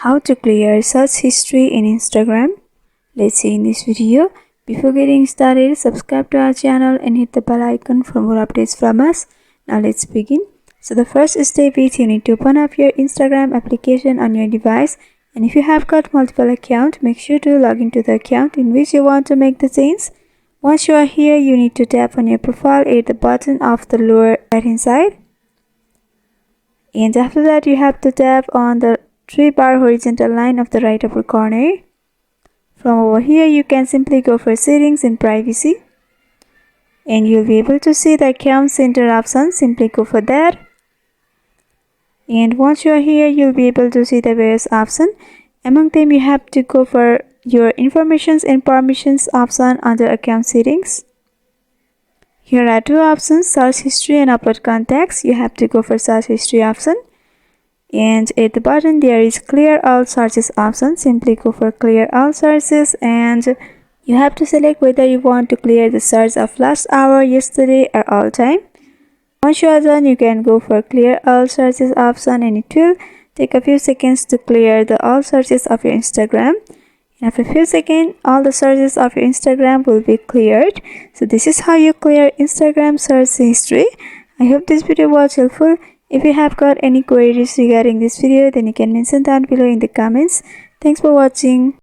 How to clear search history in Instagram. Let's see in this video. Before getting started, subscribe to our channel and hit the bell icon for more updates from us. Now let's begin. So the first step is you need to open up your Instagram application on your device, and if you have got multiple accounts, make sure to log into the account in which you want to make the change. Once you are here, you need to tap on your profile at the bottom of the lower right hand side, and after that you have to tap on the 3-bar horizontal line of the right upper corner. From over here you can simply go for settings and privacy, and you'll be able to see the account center option. Simply go for that, and once you are here you'll be able to see the various options. Among them you have to go for your informations and permissions option under account settings. Here are two options, search history and upload contacts. You have to go for search history option, and at the bottom there is clear all searches option. Simply go for clear all searches, and you have to select whether you want to clear the search of last hour, yesterday or all time. Once you are done, you can go for clear all searches option, and it will take a few seconds to clear the all searches of your Instagram. And after a few seconds, all the searches of your Instagram will be cleared. So this is how you clear Instagram search history. I hope this video was helpful. If you have got any queries regarding this video, then you can mention down below in the comments. Thanks for watching.